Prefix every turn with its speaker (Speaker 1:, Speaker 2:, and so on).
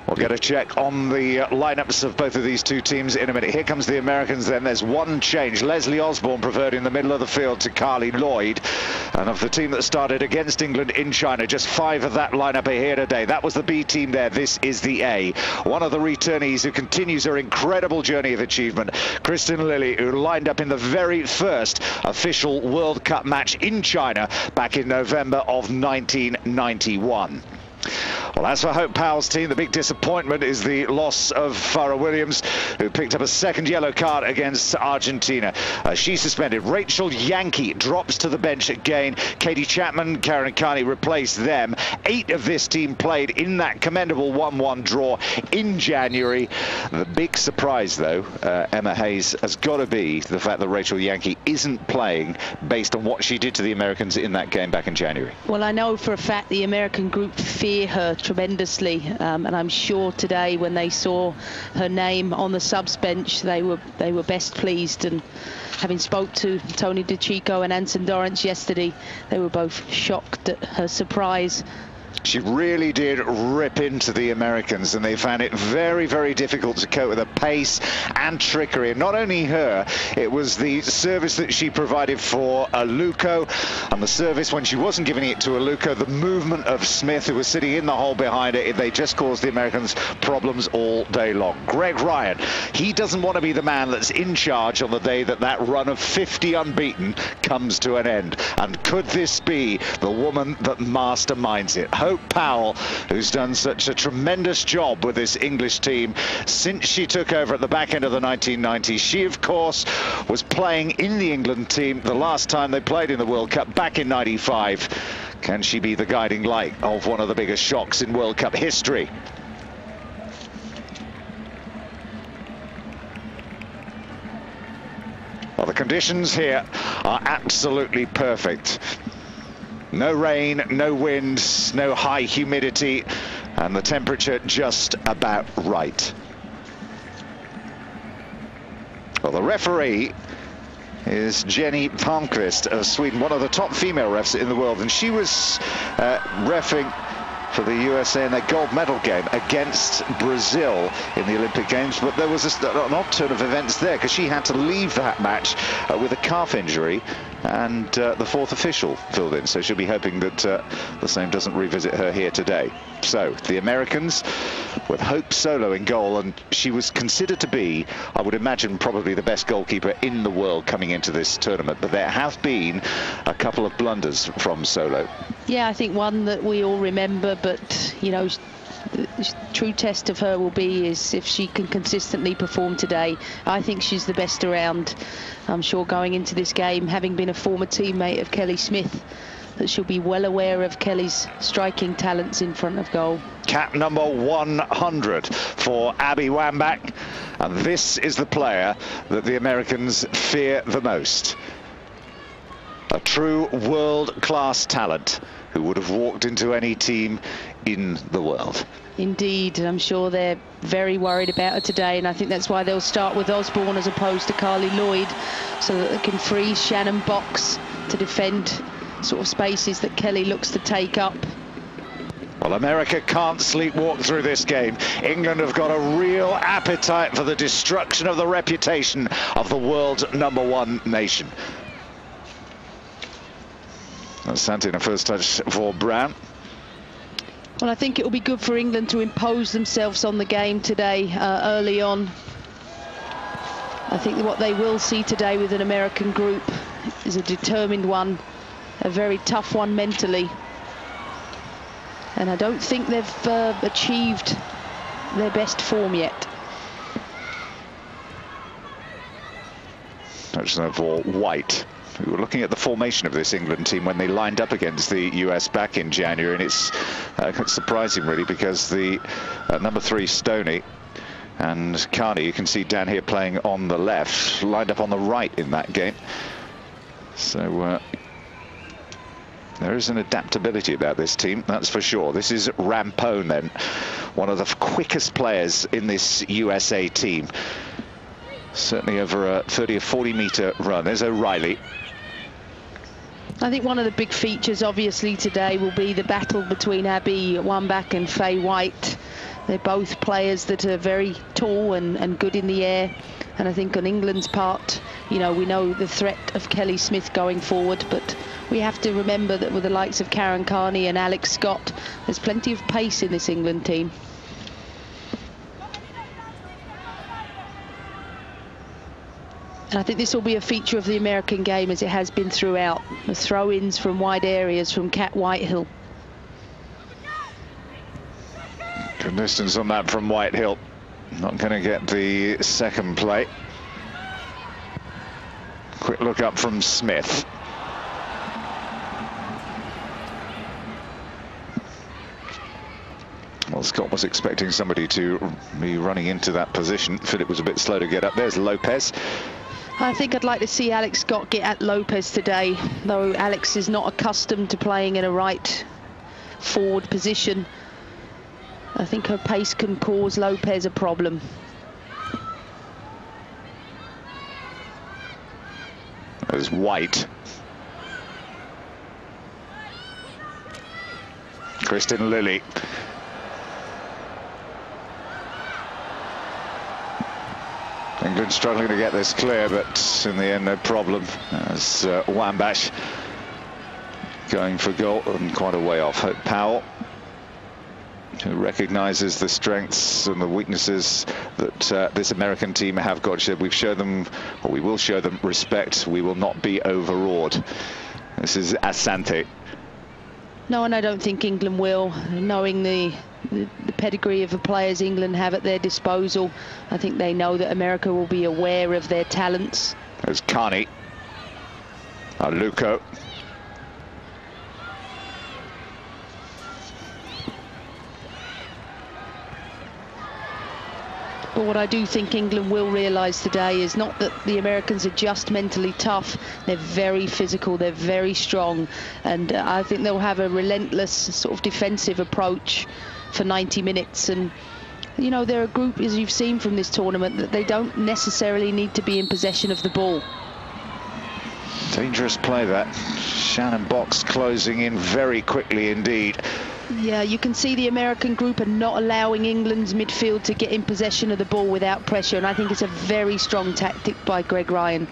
Speaker 1: We'll get a check on the lineups of both of these two teams in a minute. Here comes the Americans then. There's one change. Leslie Osborne preferred in the middle of the field to Carly Lloyd. And of the team that started against England in China, just 5 of that lineup are here today. That was the B team there. This is the A. One of the returnees who continues her incredible journey of achievement, Kristen Lilly, who lined up in the very first official World Cup match in China back in November of 1991. Well, as for Hope Powell's team, the big disappointment is the loss of Farrah Williams, who picked up a second yellow card against Argentina. She's suspended. Rachel Yankee drops to the bench again. Katie Chapman, Karen Carney replaced them. 8 of this team played in that commendable 1-1 draw in January. The big surprise, though, Emma Hayes, has got to be the fact that Rachel Yankee isn't playing based on what she did to the Americans in that game back in January.
Speaker 2: Well, I know for a fact the American group fear her tremendously, and I'm sure today when they saw her name on the subs bench, they were best pleased. And having spoke to Tony DeCicco and Anson Dorrance yesterday, they were both shocked at her surprise.
Speaker 1: She really did rip into the Americans, and they found it very, very difficult to cope with her pace and trickery. And not only her, it was the service that she provided for Aluko, and the service when she wasn't giving it to Aluko, the movement of Smith, who was sitting in the hole behind it. They just caused the Americans problems all day long. Greg Ryan, he doesn't want to be the man that's in charge on the day that that run of 50 unbeaten comes to an end. And could this be the woman that masterminds it? Hope Powell, who's done such a tremendous job with this English team since she took over at the back end of the 1990s. She, of course, was playing in the England team the last time they played in the World Cup back in '95. Can she be the guiding light of one of the biggest shocks in World Cup history? Well, the conditions here are absolutely perfect. No rain, no wind, no high humidity, and the temperature just about right. Well, the referee is Jenny Palmqvist of Sweden, one of the top female refs in the world, and she was reffing for the USA in their gold medal game against Brazil in the Olympic Games. But there was an odd turn of events there, because she had to leave that match with a calf injury, and the 4th official filled in, so she'll be hoping that the same doesn't revisit her here today. So the Americans with Hope Solo in goal, and she was considered to be, I would imagine, probably the best goalkeeper in the world coming into this tournament. But there have been a couple of blunders from Solo. Yeah,
Speaker 2: I think one that we all remember, but you know, the true test of her will be is if she can consistently perform today. I think she's the best around. I'm sure going into this game, having been a former teammate of Kelly Smith, that she'll be well aware of Kelly's striking talents in front of goal.
Speaker 1: Cap number 100 for Abby Wambach, and this is the player that the Americans fear the most. A true world-class talent who would have walked into any team in the world.
Speaker 2: Indeed, and I'm sure they're very worried about her today, and I think that's why they'll start with Osborne as opposed to Carly Lloyd, so that they can free Shannon Box to defend sort of spaces that Kelly looks to take up.
Speaker 1: Well, America can't sleepwalk through this game. England have got a real appetite for the destruction of the reputation of the world's #1 nation. That's Santina first touch for Brown.
Speaker 2: Well, I think it will be good for England to impose themselves on the game today early on. I think that what they will see today with an American group is a determined one, a very tough one mentally. And I don't think they've achieved their best form yet.
Speaker 1: Touchdown for White. We were looking at the formation of this England team when they lined up against the US back in January, and it's surprising really, because the number 3 Stoney and Carney, you can see down here playing on the left, lined up on the right in that game. So there is an adaptability about this team, that's for sure. This is Rampone then, one of the quickest players in this USA team. Certainly over a 30 or 40 metre run. There's O'Reilly.
Speaker 2: I think one of the big features obviously today will be the battle between Abby Wambach and Faye White. They're both players that are very tall and good in the air. And I think on England's part, you know, we know the threat of Kelly Smith going forward, but we have to remember that with the likes of Karen Carney and Alex Scott, there's plenty of pace in this England team. And I think this will be a feature of the American game, as it has been throughout. The throw-ins from wide areas from Kat Whitehill.
Speaker 1: Good distance on that from Whitehill. Not going to get the second play. Quick look up from Smith. Well, Scott was expecting somebody to be running into that position. Philip was a bit slow to get up. There's Lopez.
Speaker 2: I think I'd like to see Alex Scott get at Lopez today, though Alex is not accustomed to playing in a right forward position. I think her pace can cause Lopez a problem.
Speaker 1: There's White. Kristen Lilly. England struggling to get this clear, but in the end, no problem. As Wambash going for goal and quite a way off. Hope Powell, who recognises the strengths and the weaknesses that this American team have got. She said, we've shown them, or we will show them respect. We will not be overawed. This is Asante.
Speaker 2: No, and I don't think England will, knowing the pedigree of the players England have at their disposal. I think they know that America will be aware of their talents.
Speaker 1: There's Carney. Aluko.
Speaker 2: But what I do think England will realise today is not that the Americans are just mentally tough. They're very physical, they're very strong, and I think they'll have a relentless sort of defensive approach for 90 minutes. And you know, they're a group, as you've seen from this tournament, that they don't necessarily need to be in possession of the ball.
Speaker 1: Dangerous play, that. Shannon Box closing in very quickly indeed.
Speaker 2: Yeah, you can see the American group are not allowing England's midfield to get in possession of the ball without pressure, and I think it's a very strong tactic by Greg Ryan.